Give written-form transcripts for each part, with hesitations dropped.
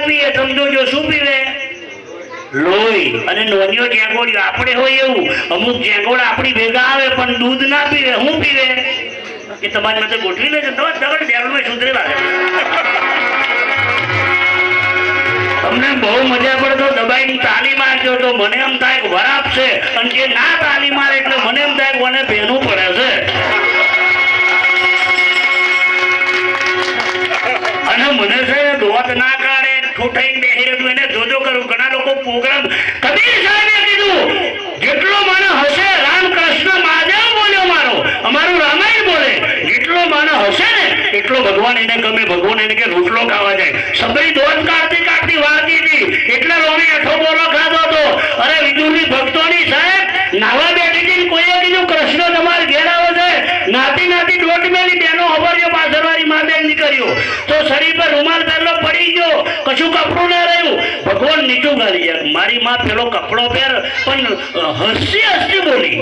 પીએ સમજો જો શું પીવે લોહી અને નોનિયો જેંગોળીઓ આપણે હોય એવું અમુક જેંગોળા આપણી ભેગા આવે પણ દૂધ ના પીવે હું પીવે એ તમારી માટે ગોઠવી લેજો તમારે દગડ દેવળમાં સુધરી લાગે તમને બહુ મજા પડે તો દબાઈની તાલી મારજો તો મને એમ થાય કે વરાપ છે અને જે ના તાલી મારે એટલે મને એમ થાય કે મને ભેનું પડે છે અને મને છે દોત ના કાઢે ઠૂઠાઈને બેહી રહ્યું એને જોજો કરું ઘણા લોકો પ્રોગ્રામ કબીર સાહેબે કીધું જેટલો મને હશે રામકૃષ્ણ મહાદેવ બોલ્યો મારો અમારું રામાયણ બોલે જેટલો મને હશે ને એટલો ભગવાન એને ગમે ભગવાન એને કે રોટલો ખાવા જાય સબરી દોત કાઢતી કાઢતી વાળતી હતી એટલે રોમી અઠો બોલો ખાધો હતો અરે વિદુરની ભક્તોની સાહેબ નાવા બેઠી હતી કોઈએ કીધું કૃષ્ણ તમારે ઘેર આવે છે નાતી નાતી દોટ મેલી બેનો અવર્યો પાછળવાળી માં બેન નીકળ્યો તો શરીર પર રૂમાલ પહેલો પડી ગયો કશું કપડું ના રહ્યું ભગવાન નીચું ગાલી જાય મારી માં પેલો કપડો પહેર પણ હસી હસી બોલી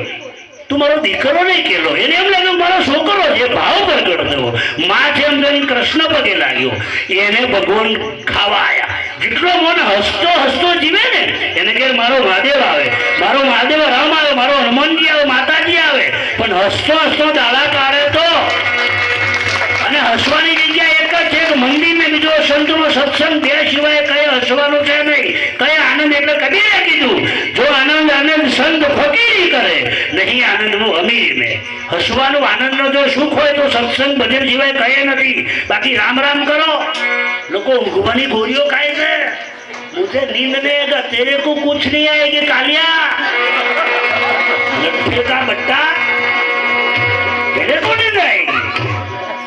તું મારો દીકરો નહીં કેલો એને એમ લાગ્યું મારો છોકરો છે ભાવ પ્રગટ થયો માં છે એમ જોઈને કૃષ્ણ પગે લાગ્યો એને ભગવાન ખાવા આવ્યા જેટલો મન હસતો હસતો જીવે ને એને કે મારો મહાદેવ આવે મારો મહાદેવ રામ આવે મારો હનુમાનજી આવે માતાજી આવે પણ હસતો હસતો દાડા કાઢે તો અને હસવાની જગ્યા એક જ છે કે મંદિરને બીજો સંતનો સત્સંગ બે સિવાય કઈ હસવાનું છે નહીં કઈ આનંદ એટલે કબીરે કીધું જો આનંદ આનંદ સંત ફકીરી કરે નહીં આનંદનું અમીર ને હસવાનું આનંદનો જો સુખ હોય તો સત્સંગ ભજન સિવાય કઈ નથી બાકી રામ રામ કરો લોકો ઊંઘવાની ગોળીઓ ખાય છે मुझे नींद नहीं आएगा तेरे को कुछ नहीं आएगी कालिया लट्ठे का बट्टा तेरे को नींद आएगी